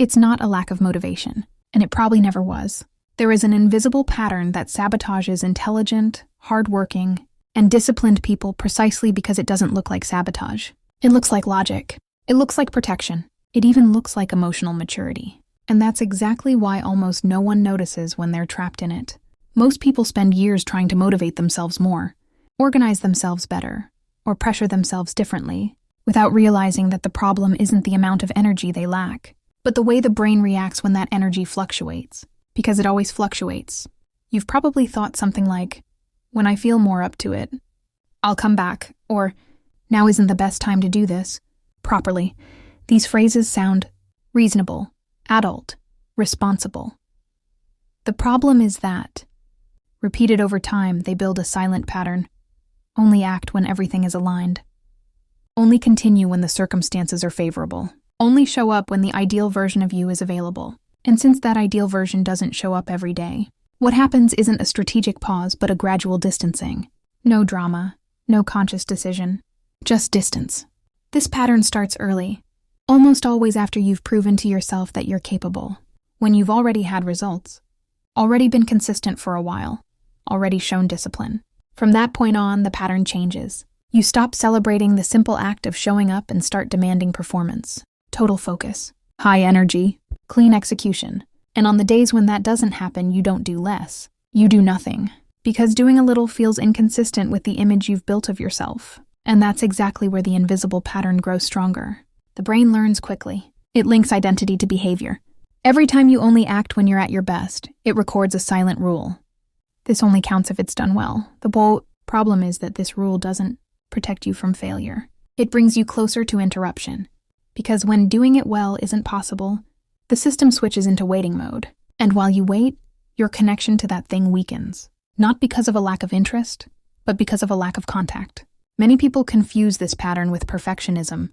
It's not a lack of motivation, and it probably never was. There is an invisible pattern that sabotages intelligent, hardworking, and disciplined people precisely because it doesn't look like sabotage. It looks like logic. It looks like protection. It even looks like emotional maturity. And that's exactly why almost no one notices when they're trapped in it. Most people spend years trying to motivate themselves more, organize themselves better, or pressure themselves differently, without realizing that the problem isn't the amount of energy they lack, but the way the brain reacts when that energy fluctuates. Because it always fluctuates. You've probably thought something like, when I feel more up to it, I'll come back, or now isn't the best time to do this. Properly, these phrases sound reasonable, adult, responsible. The problem is that, repeated over time, they build a silent pattern. Only act when everything is aligned. Only continue when the circumstances are favorable. Only show up when the ideal version of you is available. And since that ideal version doesn't show up every day, what happens isn't a strategic pause but a gradual distancing. No drama, no conscious decision, just distance. This pattern starts early, almost always after you've proven to yourself that you're capable, when you've already had results, already been consistent for a while, already shown discipline. From that point on, the pattern changes. You stop celebrating the simple act of showing up and start demanding performance, total focus, high energy, clean execution. And on the days when that doesn't happen, you don't do less. You do nothing. Because doing a little feels inconsistent with the image you've built of yourself. And that's exactly where the invisible pattern grows stronger. The brain learns quickly. It links identity to behavior. Every time you only act when you're at your best, it records a silent rule. This only counts if it's done well. The problem is that this rule doesn't protect you from failure. It brings you closer to interruption. Because when doing it well isn't possible, the system switches into waiting mode. And while you wait, your connection to that thing weakens. Not because of a lack of interest, but because of a lack of contact. Many people confuse this pattern with perfectionism,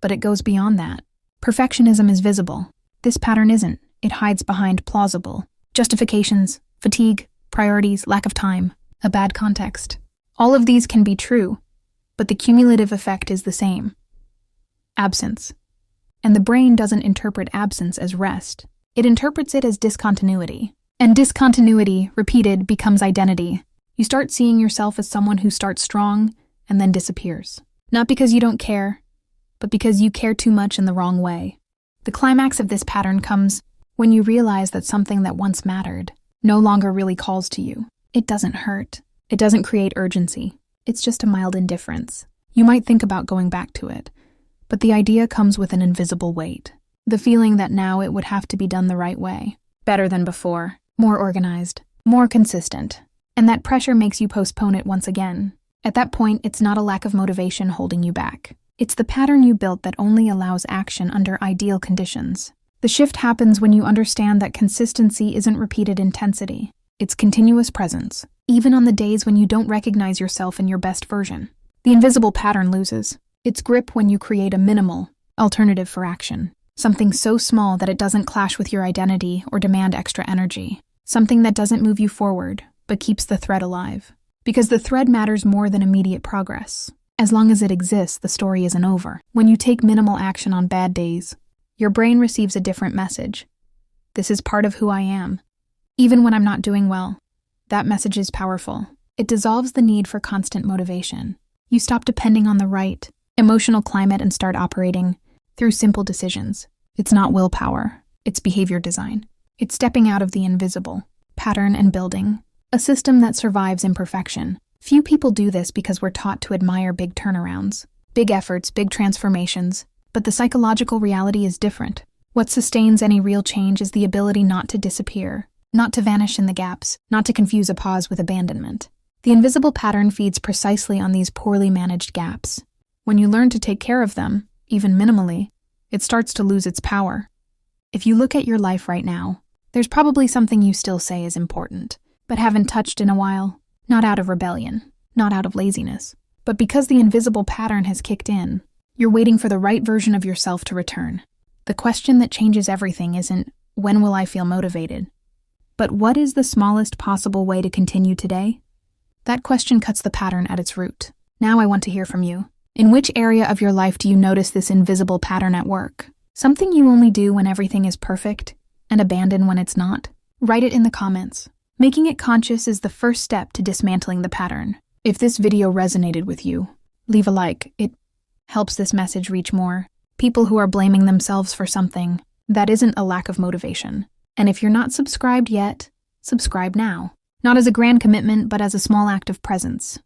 but it goes beyond that. Perfectionism is visible. This pattern isn't. It hides behind plausible justifications, fatigue, priorities, lack of time, a bad context. All of these can be true, but the cumulative effect is the same. Absence. And the brain doesn't interpret absence as rest. It interprets it as discontinuity. And discontinuity, repeated, becomes identity. You start seeing yourself as someone who starts strong and then disappears. Not because you don't care, but because you care too much in the wrong way. The climax of this pattern comes when you realize that something that once mattered no longer really calls to you. It doesn't hurt. It doesn't create urgency. It's just a mild indifference. You might think about going back to it, but the idea comes with an invisible weight. The feeling that now it would have to be done the right way. Better than before. More organized. More consistent. And that pressure makes you postpone it once again. At that point, it's not a lack of motivation holding you back. It's the pattern you built that only allows action under ideal conditions. The shift happens when you understand that consistency isn't repeated intensity. It's continuous presence, even on the days when you don't recognize yourself in your best version. The invisible pattern loses its grip when you create a minimal alternative for action. Something so small that it doesn't clash with your identity or demand extra energy. Something that doesn't move you forward, but keeps the thread alive. Because the thread matters more than immediate progress. As long as it exists, the story isn't over. When you take minimal action on bad days, your brain receives a different message. This is part of who I am. Even when I'm not doing well, that message is powerful. It dissolves the need for constant motivation. You stop depending on the right emotional climate and start operating through simple decisions. It's not willpower. It's behavior design. It's stepping out of the invisible pattern and building a system that survives imperfection. Few people do this because we're taught to admire big turnarounds, big efforts, big transformations, but the psychological reality is different. What sustains any real change is the ability not to disappear, not to vanish in the gaps, not to confuse a pause with abandonment. The invisible pattern feeds precisely on these poorly managed gaps. When you learn to take care of them, even minimally, it starts to lose its power. If you look at your life right now, there's probably something you still say is important, but haven't touched in a while. Not out of rebellion, not out of laziness, but because the invisible pattern has kicked in. You're waiting for the right version of yourself to return. The question that changes everything isn't, when will I feel motivated? But what is the smallest possible way to continue today? That question cuts the pattern at its root. Now I want to hear from you. In which area of your life do you notice this invisible pattern at work? Something you only do when everything is perfect and abandon when it's not? Write it in the comments. Making it conscious is the first step to dismantling the pattern. If this video resonated with you, leave a like. It helps this message reach more people who are blaming themselves for something that isn't a lack of motivation. And if you're not subscribed yet, subscribe now. Not as a grand commitment, but as a small act of presence.